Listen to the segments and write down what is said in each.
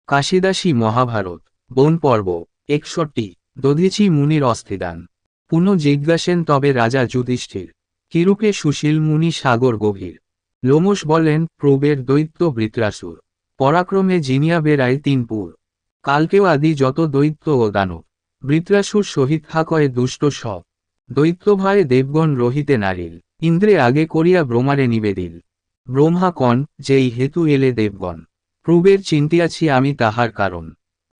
কাশিদাসী মহাভারত বন পর্ব 61। দধিচি মুনির অস্থিদান। পুনঃ জিজ্ঞাসেন তবে রাজা যুধিষ্ঠির, কিরূপে সুশীল মুনি সাগর গভীর। লোমশ বলেন, প্রবের দৈত্য বৃত্রাসুর, পরাক্রমে জিনিয়া বেড়ায় 3 পুর। কালকেও আদি যত দৈত্য ও দানব, বৃত্রাসুর সহিত থাকয়ে দুষ্ট সব। দৈত্য ভয়ে দেবগণ রহিতে নারিল, ইন্দ্রে আগে করিয়া ব্রহ্মারে নিবেদিল। ব্রহ্মা কন, যেই হেতু এলে দেবগণ, প্রবের চিন্তিয়াছি আমি তাহার কারণ।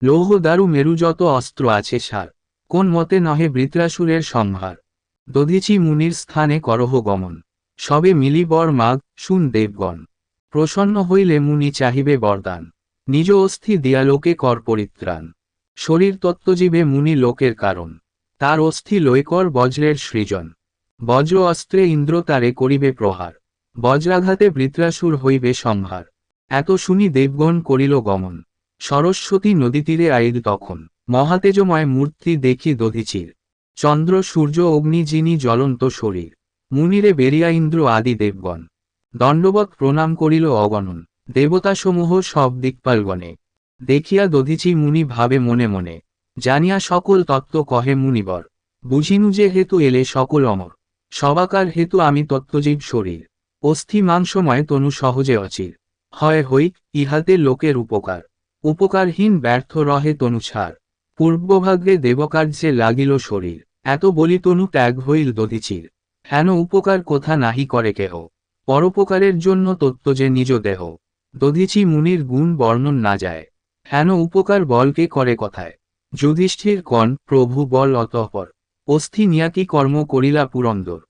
লৌহ দারু মেরু যত অস্ত্র আছে সার, কোন মতে নহে বৃত্রাসুরের সংহার। দধিচি মুনির স্থানে করহ গমন, সবে মিলি বর মাগ শুন দেবগণ। প্রসন্ন হইলে মুনি চাহিবে বরদান, নিজ অস্থি দিয়া লোকে কর পরিত্রাণ। শরীর তত্ত্বজীবে মুনি লোকের কারণ, তার অস্থি লয় কর বজ্রের সৃজন। বজ্র অস্ত্রে ইন্দ্র তারে করিবে প্রহার, বজ্রাঘাতে বৃত্রাসুর হইবে সংহার। এত শুনি দেবগণ করিল গমন, সরস্বতী নদীতীরে আইল তখন। মহাতেজময় মূর্তি দেখি দধিচির, চন্দ্র সূর্য অগ্নি যিনি জ্বলন্ত শরীর। মুনিরে বেরিয়া ইন্দ্র আদি দেবগণ, দণ্ডবৎ প্রণাম করিল অগণন। দেবতাসমূহ সব দিকপালগণে, দেখিয়া দধিচি মুনি ভাবে মনে মনে। জানিয়া সকল তত্ত্ব কহে মুনিবর, বুঝিনু যে হেতু এলে সকল অমর। সবাকার হেতু আমি তত্ত্বজীব শরীর, অস্থি মাংসময় তনু সহজে অচির। হয় হইক ইহাতে লোকের উপকার, উপকারহীন ব্যর্থ রহে তনু ছাড়। পূর্বভাগ্যে দেবকার্যে লাগিল শরীর, এত বলি তনু ত্যাগ হইল দধিচির। হেন উপকার কোথা নাহি করে কেহ, পরোপকারের জন্য তত্ত্ব যে নিজ দেহ। দধিচি মুনির গুণ বর্ণন না যায়, হেন উপকার বলকে করে কথায়। যুধিষ্ঠির কন, প্রভু বল অতঃপর, অস্থি নিয়া কি কর্ম করিলা পুরন্দর।